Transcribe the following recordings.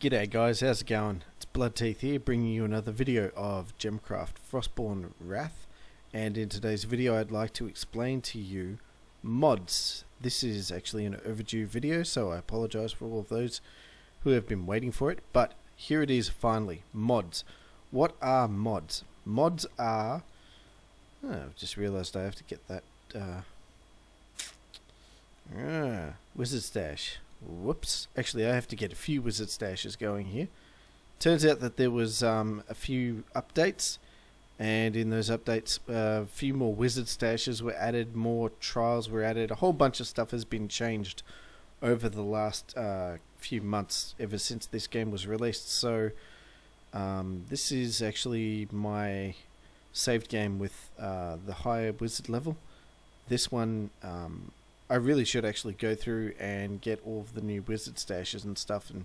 G'day guys, how's it going? It's Bloodteeth here, bringing you another video of Gemcraft Frostborn Wrath. And in today's video I'd like to explain to you mods. This is actually an overdue video, so I apologise for all of those who have been waiting for it. But here it is finally, mods. What are mods? Mods are... I've just realised I have to get that wizard stash. Whoops. Actually, I have to get a few wizard stashes going here. Turns out that there was a few updates, and in those updates a few more wizard stashes were added, more trials were added, a whole bunch of stuff has been changed over the last few months ever since this game was released. So this is actually my saved game with the higher wizard level. This one I really should actually go through and get all of the new wizard stashes and stuff and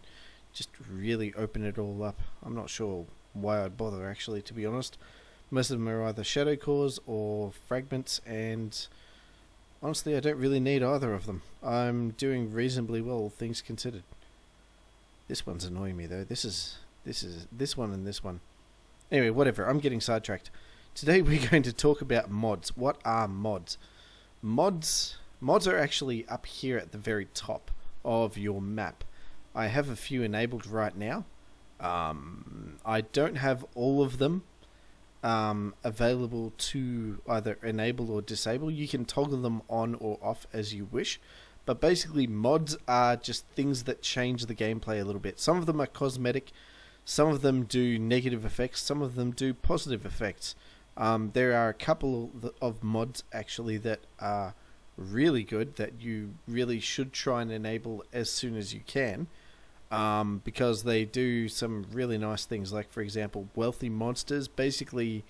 just really open it all up. I'm not sure why I'd bother, actually, to be honest. Most of them are either shadow cores or fragments, and honestly I don't really need either of them. I'm doing reasonably well, all things considered. This one's annoying me though. This one and this one. Anyway, whatever, I'm getting sidetracked. Today we're going to talk about mods. What are mods? Mods are actually up here at the very top of your map. I have a few enabled right now. I don't have all of them available to either enable or disable. You can toggle them on or off as you wish. But basically mods are just things that change the gameplay a little bit. Some of them are cosmetic, some of them do negative effects, some of them do positive effects. There are a couple of mods actually that are really good that you really should try and enable as soon as you can, because they do some really nice things. Like, for example, wealthy monsters basically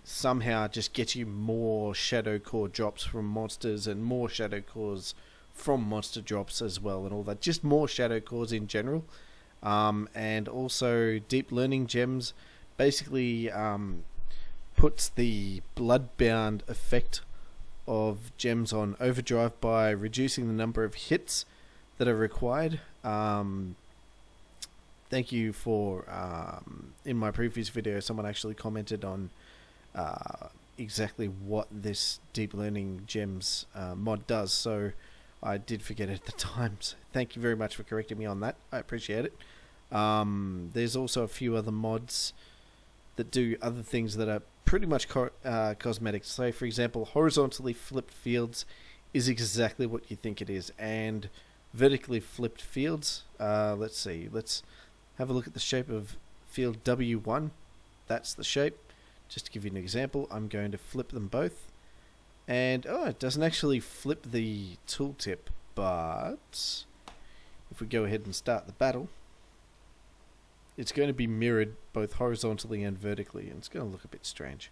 somehow just get you more shadow core drops from monsters and more shadow cores from monster drops as well, and all that, just more shadow cores in general. And also deep learning gems basically puts the bloodbound effect of gems on overdrive by reducing the number of hits that are required. Thank you for in my previous video someone actually commented on exactly what this deep learning gems mod does, so I did forget it at the time, so thank you very much for correcting me on that. I appreciate it. There's also a few other mods that do other things that are pretty much cosmetic. So, for example, horizontally flipped fields is exactly what you think it is, and vertically flipped fields, let's see, let's have a look at the shape of field W1. That's the shape. Just to give you an example, I'm going to flip them both, and it doesn't actually flip the tooltip, but if we go ahead and start the battle, it's going to be mirrored both horizontally and vertically, and it's going to look a bit strange.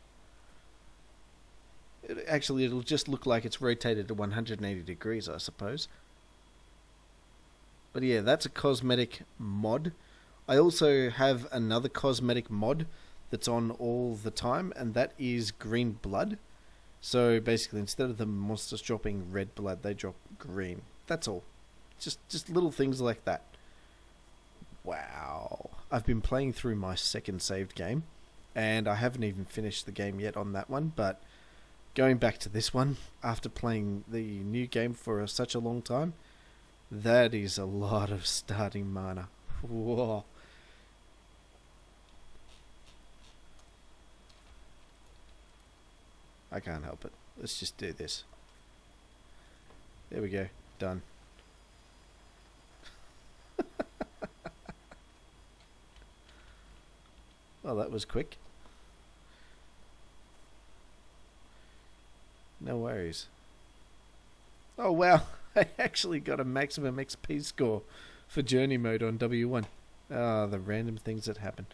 It'll just look like it's rotated to 180 degrees, I suppose. But yeah, that's a cosmetic mod. I also have another cosmetic mod that's on all the time, and that is green blood. So basically, instead of the monsters dropping red blood, they drop green. That's all. Just little things like that. Wow. I've been playing through my second saved game, and I haven't even finished the game yet on that one, but going back to this one after playing the new game for such a long time, that is a lot of starting mana. Whoa. I can't help it. Let's just do this. There we go. Done. Well, that was quick. No worries. Oh wow, I actually got a maximum XP score for journey mode on W1. The random things that happen.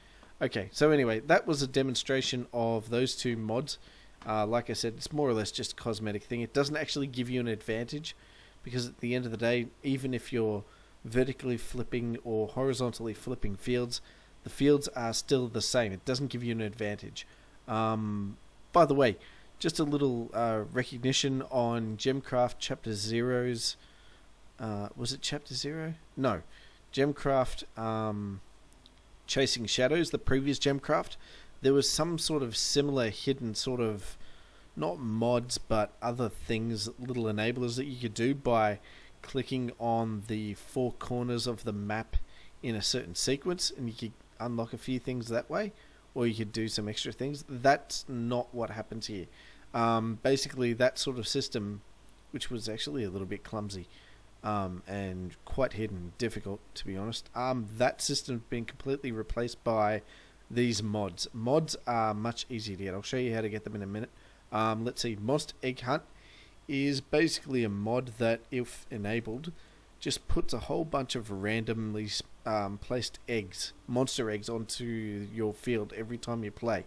Okay, so anyway, that was a demonstration of those two mods. Like I said, it's more or less just a cosmetic thing. It doesn't actually give you an advantage, because at the end of the day, even if you're vertically flipping or horizontally flipping fields, the fields are still the same. It doesn't give you an advantage. By the way, just a little recognition on Gemcraft Chapter 0's... was it Chapter 0? No. Gemcraft, Chasing Shadows, the previous Gemcraft, there was some sort of similar hidden sort of, not mods, but other things, little enablers that you could do by clicking on the four corners of the map in a certain sequence, and you could unlock a few things that way, or you could do some extra things. That's not what happens here. Basically, that sort of system, which was actually a little bit clumsy and quite hidden, difficult to be honest, that system's been completely replaced by these mods. Mods are much easier to get. I'll show you how to get them in a minute. Let's see, Monster Egg Hunt is basically a mod that, if enabled, just puts a whole bunch of randomly placed eggs, monster eggs, onto your field every time you play.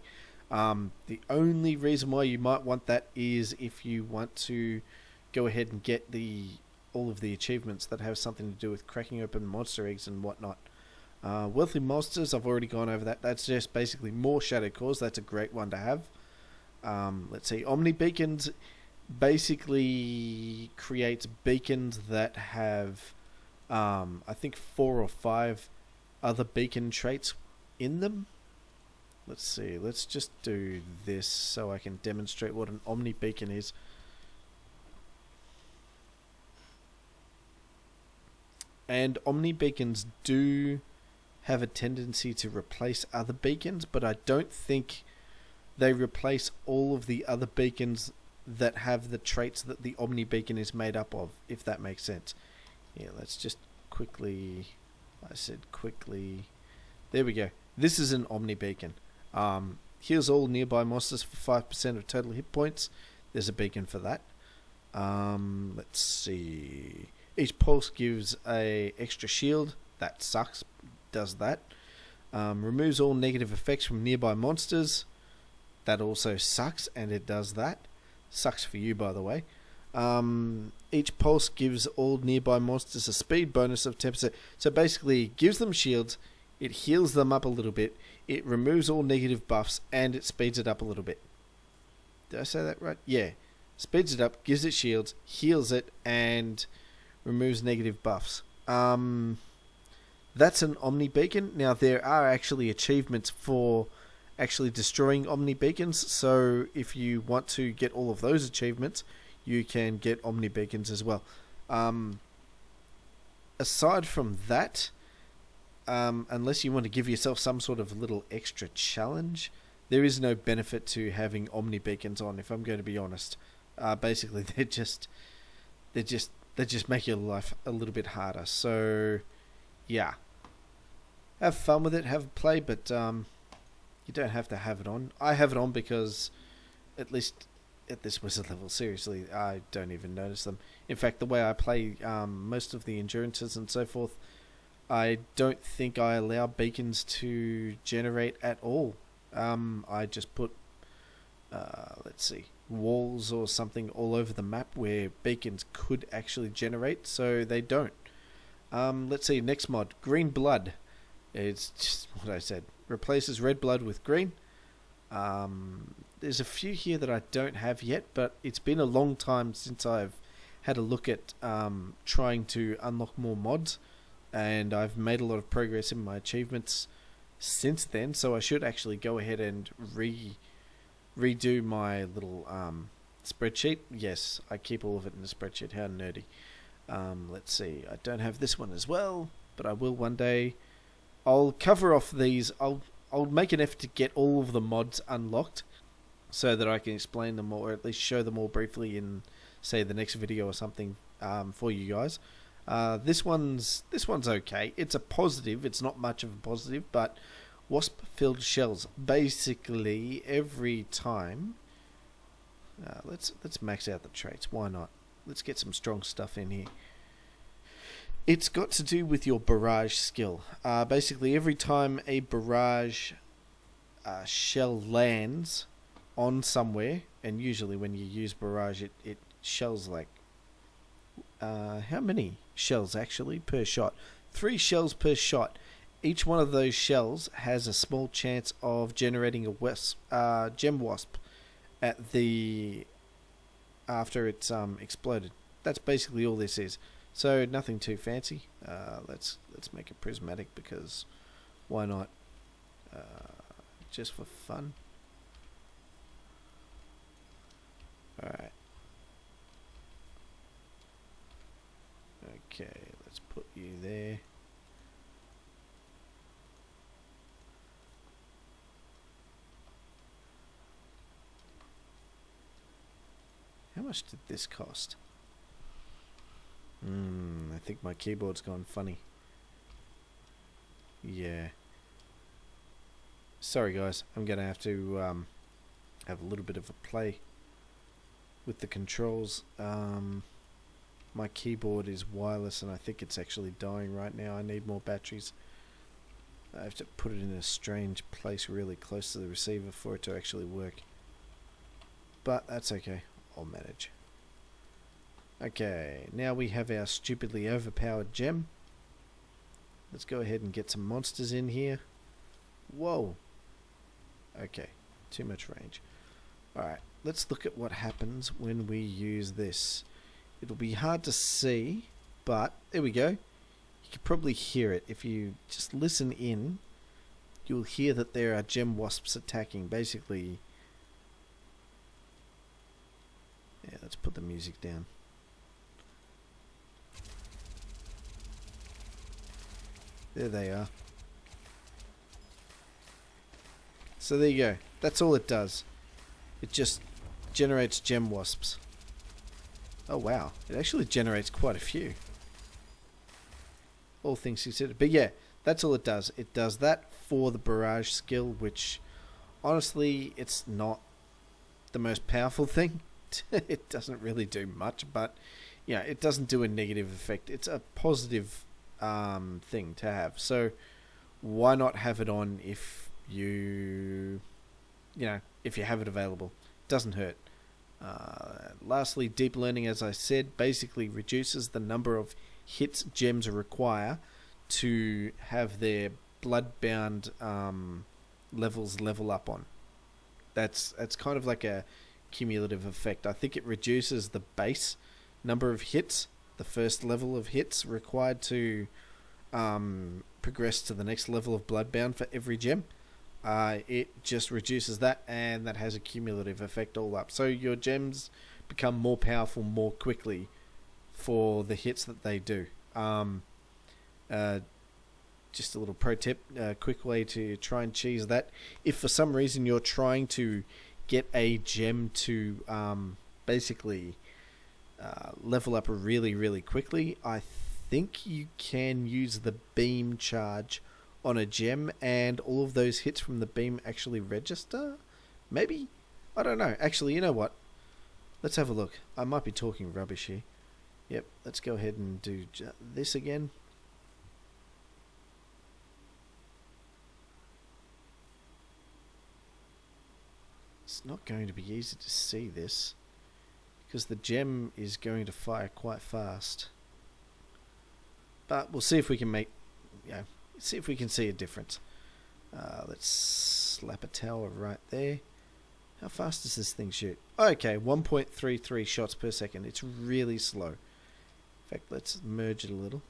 The only reason why you might want that is if you want to go ahead and get all of the achievements that have something to do with cracking open monster eggs and whatnot. Wealthy Monsters, I've already gone over that. That's just basically more Shadow Cores. That's a great one to have. Let's see, Omni Beacons basically creates beacons that have I think 4 or 5 other beacon traits in them. Let's see, let's just do this so I can demonstrate what an Omni Beacon is. And Omni Beacons do have a tendency to replace other beacons, but I don't think they replace all of the other beacons that have the traits that the Omni Beacon is made up of, if that makes sense. Yeah, let's just quickly, there we go. This is an Omni Beacon. Heals all nearby monsters for 5% of total hit points. There's a beacon for that. Let's see. Each pulse gives a extra shield. That sucks. Does that. Removes all negative effects from nearby monsters. That also sucks, and it does that. Sucks for you, by the way. Each pulse gives all nearby monsters a speed bonus of 10%. So basically, it gives them shields, it heals them up a little bit, it removes all negative buffs, and it speeds it up a little bit. Did I say that right? Yeah. Speeds it up, gives it shields, heals it, and removes negative buffs. That's an Omni Beacon. Now, there are actually achievements for actually destroying Omni Beacons, so if you want to get all of those achievements, you can get Omni Beacons as well. Aside from that, unless you want to give yourself some sort of little extra challenge, there is no benefit to having Omni Beacons on, if I'm going to be honest. Basically, they just make your life a little bit harder. So, yeah, have fun with it, have a play, but you don't have to have it on. I have it on because, at least at this wizard level, seriously, I don't even notice them. In fact, the way I play most of the endurances and so forth, I don't think I allow beacons to generate at all. I just put, let's see, walls or something all over the map where beacons could actually generate, so they don't. Let's see, next mod, Green Blood. It's just what I said. Replaces red blood with green. There's a few here that I don't have yet, but it's been a long time since I've had a look at trying to unlock more mods, and I've made a lot of progress in my achievements since then, so I should actually go ahead and redo my little spreadsheet. Yes, I keep all of it in a spreadsheet. How nerdy. Let's see, I don't have this one as well, but I will one day. I'll cover off these. I'll make an effort to get all of the mods unlocked so that I can explain them or at least show them all briefly in, say, the next video or something for you guys. This one's okay. It's a positive. It's not much of a positive, but wasp-filled shells. Basically, every time. Let's max out the traits. Why not? Let's get some strong stuff in here. It's got to do with your barrage skill. Basically, every time a barrage shell lands on somewhere, and usually when you use barrage, it shells like... how many shells actually per shot? 3 shells per shot. Each one of those shells has a small chance of generating a gem wasp at the... after it's exploded. That's basically all this is. So nothing too fancy. Let's make it prismatic because why not? Just for fun. Alright. Okay, let's put you there. How much did this cost? I think my keyboard's gone funny. Yeah. Sorry guys, I'm gonna have to have a little bit of a play with the controls. My keyboard is wireless and I think it's actually dying right now. I need more batteries. I have to put it in a strange place really close to the receiver for it to actually work. But that's okay, I'll manage. Okay, now we have our stupidly overpowered gem. Let's go ahead and get some monsters in here. Whoa. Okay, too much range. Alright, let's look at what happens when we use this. It'll be hard to see, but there we go. You can probably hear it. If you just listen in, you'll hear that there are gem wasps attacking. Basically, yeah, let's put the music down. There they are. So there you go. That's all it does. It just generates gem wasps. Oh wow, it actually generates quite a few. All things considered. But yeah, that's all it does. It does that for the barrage skill, which honestly, it's not the most powerful thing. It doesn't really do much, but yeah, it doesn't do a negative effect. It's a positive thing to have. So why not have it on if you if you have it available? Doesn't hurt. Lastly, deep learning, as I said, basically reduces the number of hits gems require to have their blood-bound levels level up on. That's kind of like a cumulative effect. I think it reduces the base number of hits, the first level of hits required to progress to the next level of bloodbound for every gem. It just reduces that, and that has a cumulative effect all up. So your gems become more powerful more quickly for the hits that they do. Just a little pro tip, quick way to try and cheese that. If for some reason you're trying to get a gem to basically level up really, really quickly, I think you can use the beam charge on a gem, and all of those hits from the beam actually register? Maybe? I don't know. Actually, you know what? Let's have a look. I might be talking rubbish here. Yep, let's go ahead and do this again. It's not going to be easy to see this, because the gem is going to fire quite fast. But we'll see if we can see if we can see a difference. Let's slap a tower right there. How fast does this thing shoot? Okay, 1.33 shots per second. It's really slow. In fact, let's merge it a little.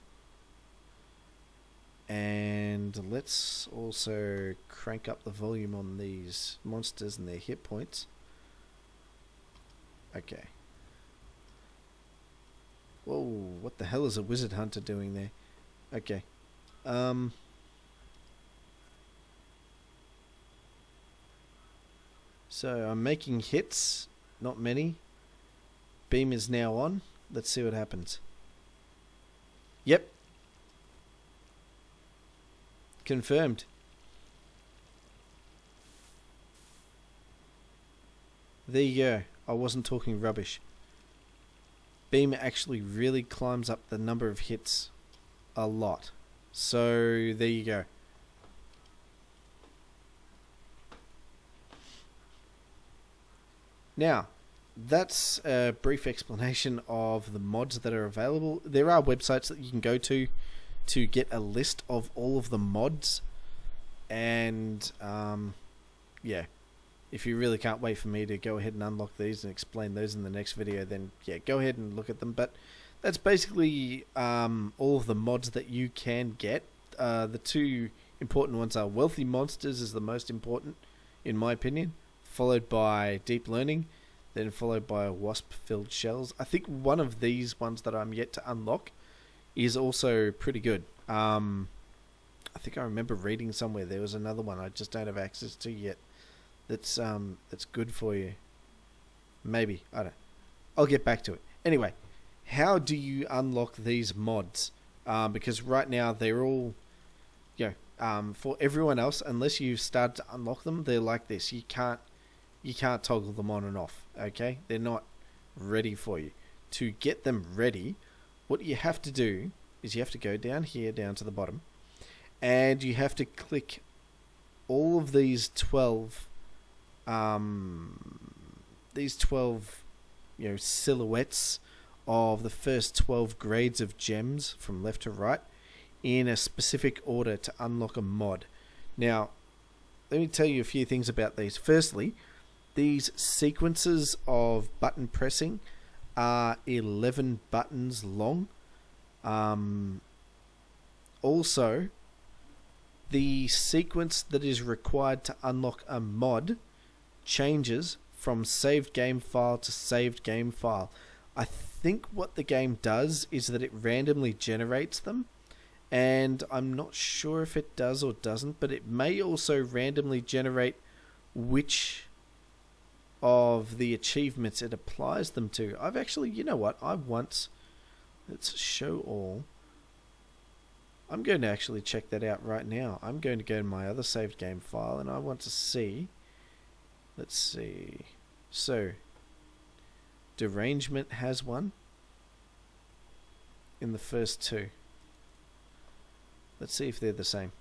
And let's also crank up the volume on these monsters and their hit points. Okay. Whoa, what the hell is a wizard hunter doing there? Okay. So I'm making hits, not many. Beam is now on. Let's see what happens. Yep. Confirmed. There you go. I wasn't talking rubbish. Beam actually really climbs up the number of hits a lot. So there you go. Now, that's a brief explanation of the mods that are available. There are websites that you can go to get a list of all of the mods, and yeah, if you really can't wait for me to go ahead and unlock these and explain those in the next video, then yeah, go ahead and look at them. But that's basically all of the mods that you can get. The two important ones are Wealthy Monsters is the most important, in my opinion, followed by Deep Learning, then followed by Wasp-Filled Shells. I think one of these ones that I'm yet to unlock is also pretty good. I think I remember reading somewhere there was another one I just don't have access to yet that's good for you. Maybe. I don't. I'll get back to it. Anyway, how do you unlock these mods? Because right now they're all, for everyone else, unless you start to unlock them, they're like this. You can't toggle them on and off. Okay, they're not ready for you. To get them ready, what you have to do is you have to go down here, down to the bottom, and you have to click all of these 12 silhouettes of the first 12 grades of gems from left to right in a specific order to unlock a mod. Now, let me tell you a few things about these. Firstly, these sequences of button pressing are 11 buttons long. Also, the sequence that is required to unlock a mod changes from saved game file to saved game file. I think what the game does is that it randomly generates them, and I'm not sure if it does or doesn't, but it may also randomly generate which of the achievements it applies them to. I've actually, let's show all. I'm going to actually check that out right now. I'm going to go to my other saved game file, and I want to see. Let's see. So, Derangement has one in the first two. Let's see if they're the same.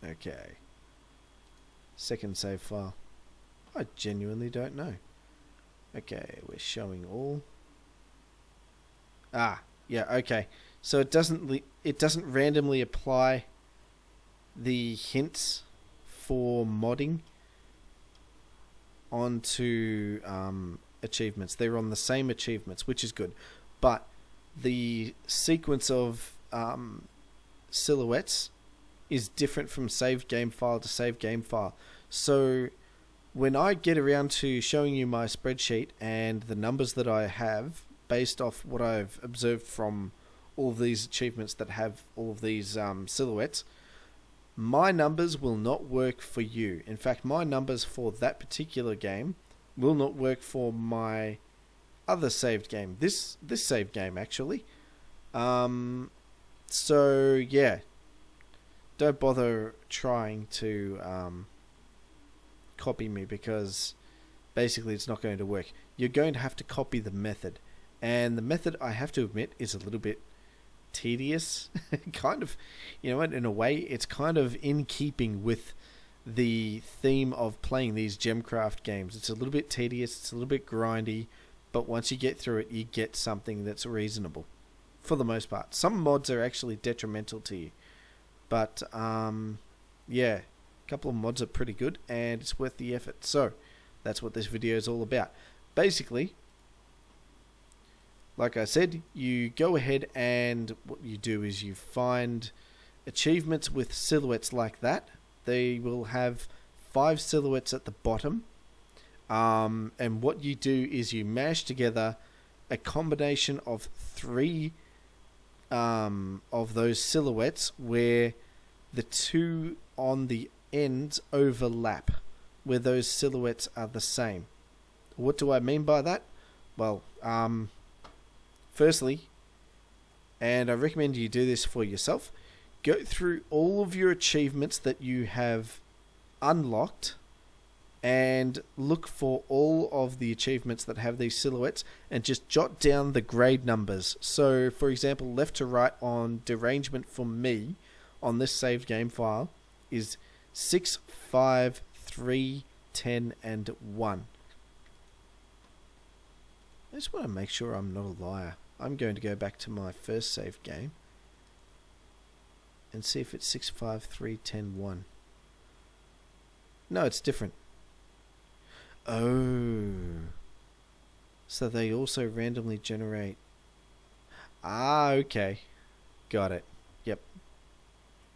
Okay. Second save file. I genuinely don't know. Okay, we're showing all. Yeah, okay. So it doesn't randomly apply the hints for modding onto achievements. They're on the same achievements, which is good. But the sequence of silhouettes is different from saved game file to saved game file. So when I get around to showing you my spreadsheet and the numbers that I have based off what I've observed from all of these achievements that have all of these silhouettes, my numbers will not work for you. In fact, my numbers for that particular game will not work for my other saved game. This saved game, actually. So, yeah. Don't bother trying to copy me, because basically it's not going to work. You're going to have to copy the method. And the method, I have to admit, is a little bit tedious. Kind of, in a way, it's kind of in keeping with the theme of playing these Gemcraft games. It's a little bit tedious, it's a little bit grindy, but once you get through it, you get something that's reasonable, for the most part. Some mods are actually detrimental to you, but yeah, a couple of mods are pretty good, and it's worth the effort. So, that's what this video is all about. Basically, like I said, you go ahead and what you do is you find achievements with silhouettes like that. They will have 5 silhouettes at the bottom. And what you do is you mash together a combination of 3 of those silhouettes where the 2 on the ends overlap, where those silhouettes are the same. What do I mean by that? Well, firstly, and I recommend you do this for yourself, go through all of your achievements that you have unlocked and look for all of the achievements that have these silhouettes and just jot down the grade numbers. So, for example, left to right on Derangement for me on this saved game file is 6, 5, 3, 10, and 1. I just want to make sure I'm not a liar. I'm going to go back to my first saved game and see if it's 6, 5, 3, 10, 1. No, it's different. Oh. So they also randomly generate... Ah, okay. Got it. Yep.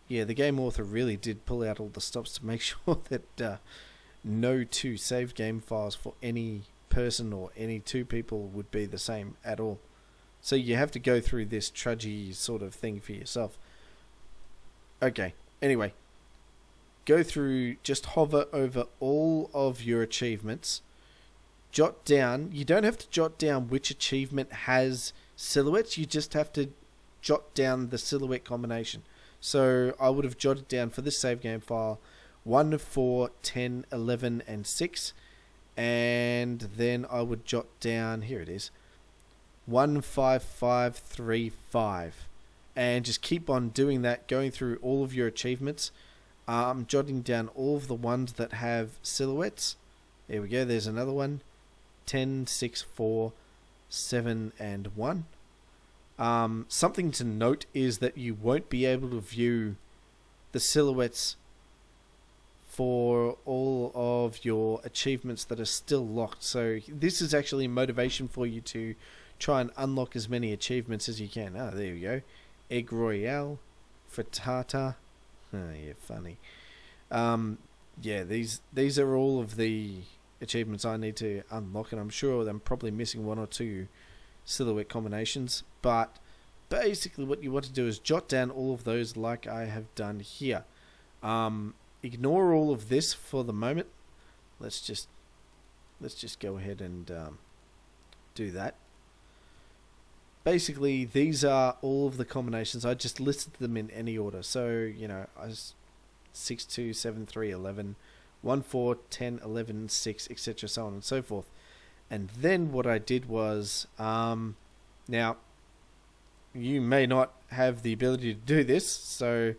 Yeah, the game author really did pull out all the stops to make sure that no two saved game files for any person or any two people would be the same at all. So you have to go through this trudgy sort of thing for yourself. Okay, anyway. Go through, just hover over all of your achievements. Jot down, you don't have to jot down which achievement has silhouettes, you just have to jot down the silhouette combination. So I would have jotted down for this save game file 1, 4, 10, 11 and 6, and then I would jot down, here it is, 1, 5, 5, 3, 5, and just keep on doing that, going through all of your achievements. Jotting down all of the ones that have silhouettes. There we go, there's another one, 10, 6, 4, 7 and 1. Something to note is that you won't be able to view the silhouettes for all of your achievements that are still locked. So this is actually motivation for you to try and unlock as many achievements as you can. Ah, there you go. Egg Royale, Frittata. Oh, yeah, funny. Yeah, these are all of the achievements I need to unlock, and I'm sure I'm probably missing one or two silhouette combinations, but basically what you want to do is jot down all of those like I have done here. Ignore all of this for the moment. Let's just go ahead and do that. Basically, these are all of the combinations. I just listed them in any order. So, you know, 6, 2, 7, 3, 11, 1, 4, 10, 11, 6, etc., so on and so forth. And then what I did was, now, you may not have the ability to do this, so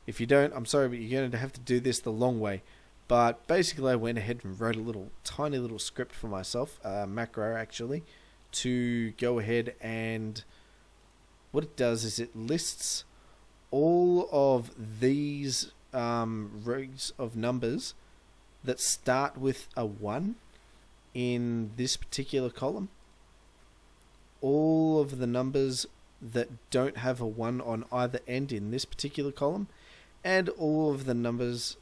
if you don't, I'm sorry, but you're going to have to do this the long way. But basically, I went ahead and wrote a tiny little script for myself, macro actually, to go ahead and what it does is it lists all of these rows of numbers that start with a 1 in this particular column, all of the numbers that don't have a 1 on either end in this particular column, and all of the numbers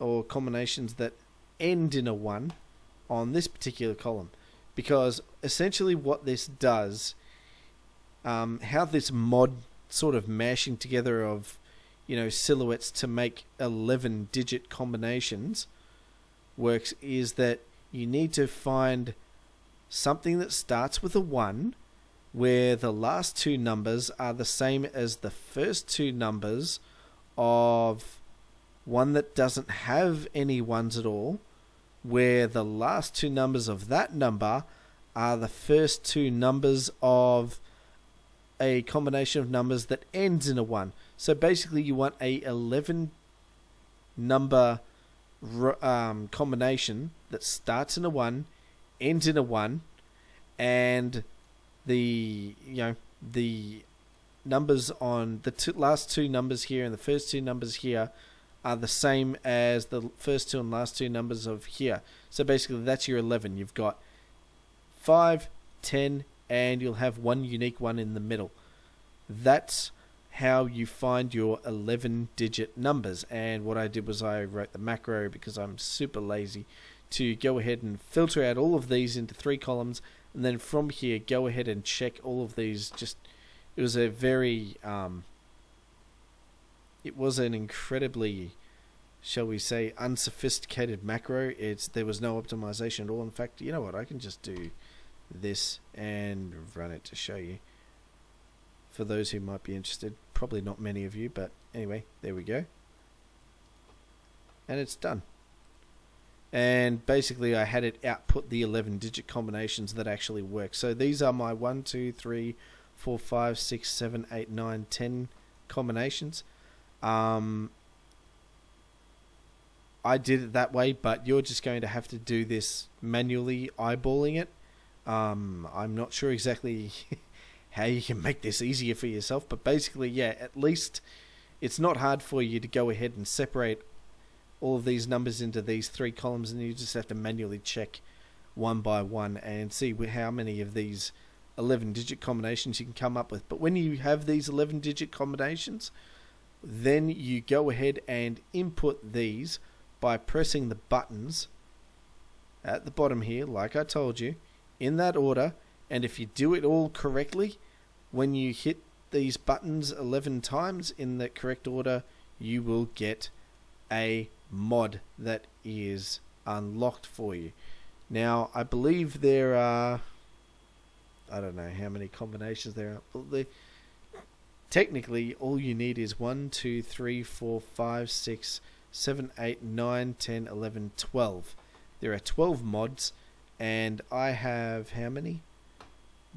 or combinations that end in a 1 on this particular column. Because essentially what this does, how this mod sort of mashing together of, you know, silhouettes to make 11-digit combinations works is that you need to find something that starts with a 1 where the last two numbers are the same as the first two numbers of one that doesn't have any 1s at all, where the last two numbers of that number are the first two numbers of a combination of numbers that ends in a 1. So basically you want a 11 number combination that starts in a 1, ends in a 1, and the numbers on the last two numbers here and the first two numbers here are the same as the first two and last two numbers of here. So basically that's your 11. You've got 5, 10, and you'll have one unique one in the middle. That's how you find your 11-digit numbers. And what I did was I wrote the macro, because I'm super lazy, to go ahead and filter out all of these into 3 columns, and then from here go ahead and check all of these. It was a very it was an incredibly, shall we say, unsophisticated macro. There was no optimization at all. In fact, you know what, I can just do this and run it to show you, for those who might be interested. Probably not many of you, but anyway, there we go, and it's done. And basically I had it output the 11-digit combinations that actually work. So these are my 1, 2, 3, 4, 5, 6, 7, 8, 9, 10 combinations. I did it that way, but you're just going to have to do this manually, eyeballing it. I'm not sure exactly how you can make this easier for yourself, but basically, yeah, at least it's not hard for you to go ahead and separate all of these numbers into these 3 columns, and you just have to manually check one by one and see how many of these 11-digit combinations you can come up with. But when you have these 11-digit combinations, then you go ahead and input these by pressing the buttons at the bottom here, like I told you, in that order. And if you do it all correctly, when you hit these buttons 11 times in the correct order, you will get a mod that is unlocked for you. Now, I believe there are, I don't know how many combinations there are, but technically all you need is 1, 2, 3, 4, 5, 6, 7, 8, 9, 10, 11, 12. There are 12 mods, and I have how many?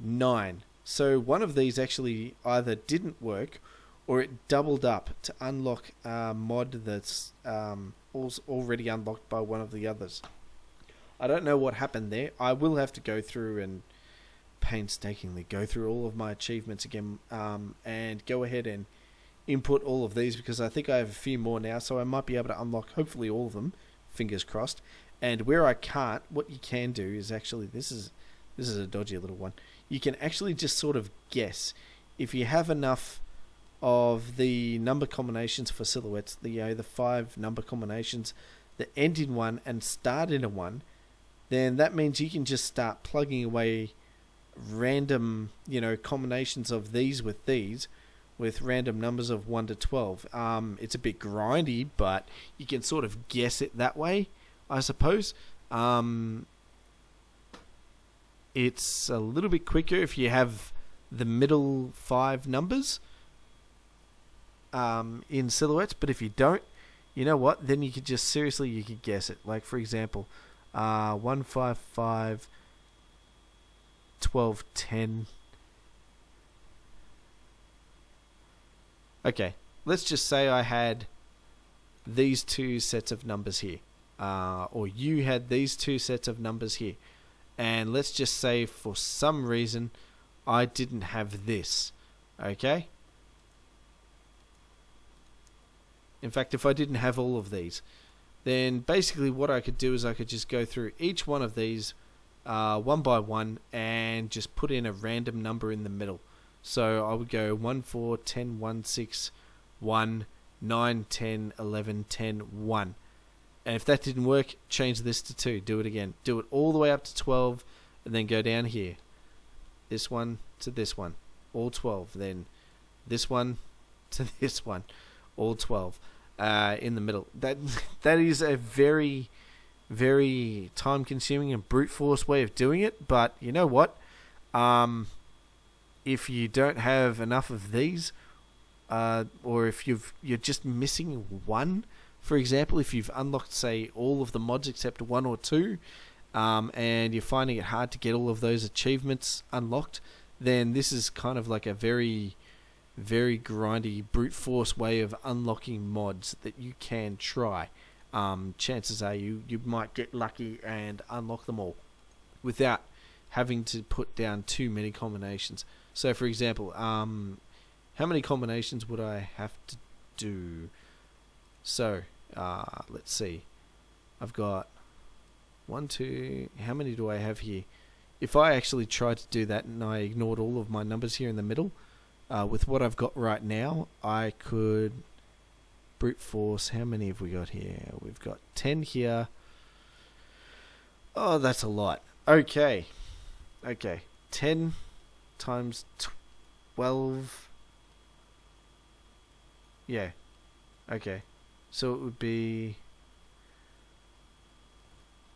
9. So one of these actually either didn't work or it doubled up to unlock a mod that's already unlocked by one of the others. I don't know what happened there. I will have to go through and painstakingly go through all of my achievements again, and go ahead and input all of these, because I think I have a few more now, so I might be able to unlock hopefully all of them, fingers crossed. And where I can't, what you can do is actually, this is a dodgy little one. You can actually just sort of guess if you have enough of the number combinations for silhouettes, the 5 number combinations that end in 1 and start in a 1, then that means you can just start plugging away random, combinations of these with random numbers of 1 to 12. It's a bit grindy, but you can sort of guess it that way, I suppose. It's a little bit quicker if you have the middle 5 numbers in silhouettes, but if you don't, you know what, then you could just you could guess it. Like, for example, 1, 5, 5, 12, 10. Okay, let's just say I had these 2 sets of numbers here, or you had these 2 sets of numbers here, and let's just say for some reason I didn't have this. Okay, in fact, if I didn't have all of these, then basically what I could do is I could just go through each one of these one by one and just put in a random number in the middle. So I would go 1, 4, 10, 1, 6, 1, 9, 10, 11, 10, 1. And if that didn't work, change this to 2. Do it again. Do it all the way up to 12, and then go down here. This one to this one, all 12. Then this one to this one, all 12. In the middle. That is a very, very time-consuming and brute force way of doing it. But you know what? If you don't have enough of these, or if you're just missing one, for example, if you've unlocked, say, all of the mods except 1 or 2, and you're finding it hard to get all of those achievements unlocked, then this is kind of like a very, very grindy, brute force way of unlocking mods that you can try. Chances are you might get lucky and unlock them all without having to put down too many combinations. So, for example, how many combinations would I have to do? So, let's see. I've got 1, 2. How many do I have here? If I actually tried to do that and I ignored all of my numbers here in the middle, with what I've got right now, I could brute force. How many have we got here? We've got 10 here. Oh, that's a lot. Okay. 10 times 12. Yeah. Okay. So it would be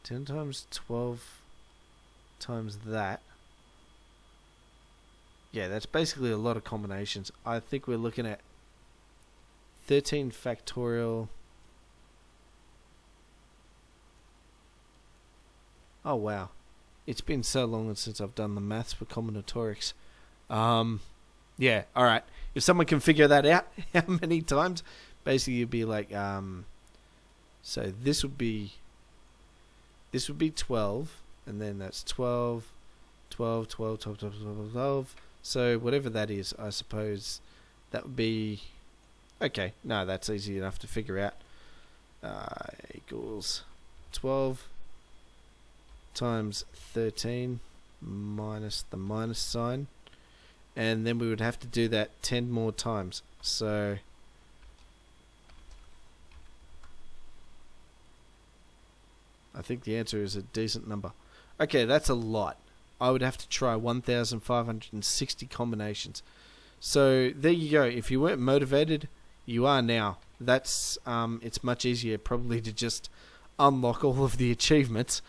10 times 12 times that. Yeah, that's basically a lot of combinations. I think we're looking at 13 factorial. Oh, wow. It's been so long since I've done the maths for combinatorics. Yeah, alright. If someone can figure that out, how many times? Basically, it'd be like, so this would be 12, and then that's 12, 12, 12, 12, 12, 12, 12. So whatever that is, I suppose that would be, okay, no, that's easy enough to figure out. Equals 12 times 13 minus the minus sign, and then we would have to do that 10 more times. So I think the answer is a decent number. Okay, that's a lot. I would have to try 1,560 combinations. So there you go. If you weren't motivated, you are now. That's it's much easier probably to just unlock all of the achievements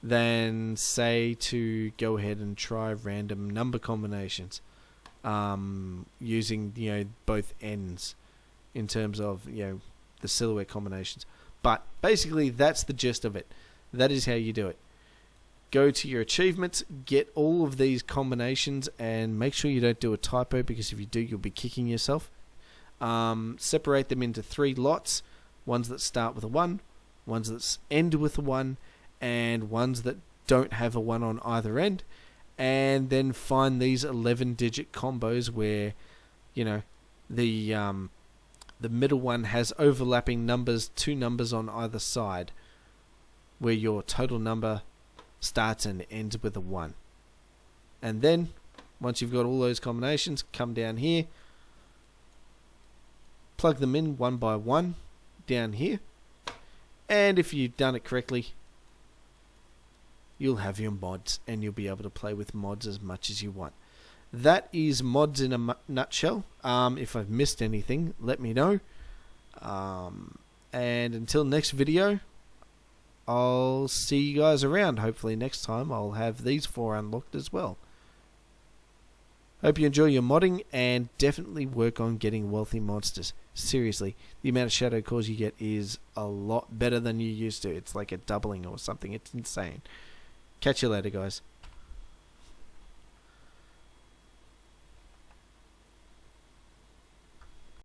than say to go ahead and try random number combinations using both ends in terms of the silhouette combinations. But basically that's the gist of it. That is how you do it. Go to your achievements, get all of these combinations, and make sure you don't do a typo, because if you do, you'll be kicking yourself. Separate them into 3 lots, ones that start with a 1, ones that end with a 1, and ones that don't have a 1 on either end, and then find these 11-digit combos where the middle one has overlapping numbers, 2 numbers on either side, where your total number starts and ends with a 1. And then once you've got all those combinations, come down here, plug them in one by one down here, and if you've done it correctly, you'll have your mods, and you'll be able to play with mods as much as you want. That is mods in a nutshell. If I've missed anything, let me know. And until next video, I'll see you guys around. Hopefully next time I'll have these 4 unlocked as well. Hope you enjoy your modding, and definitely work on getting wealthy monsters. Seriously, the amount of shadow cores you get is a lot better than you used to. It's like a doubling or something. It's insane. Catch you later, guys.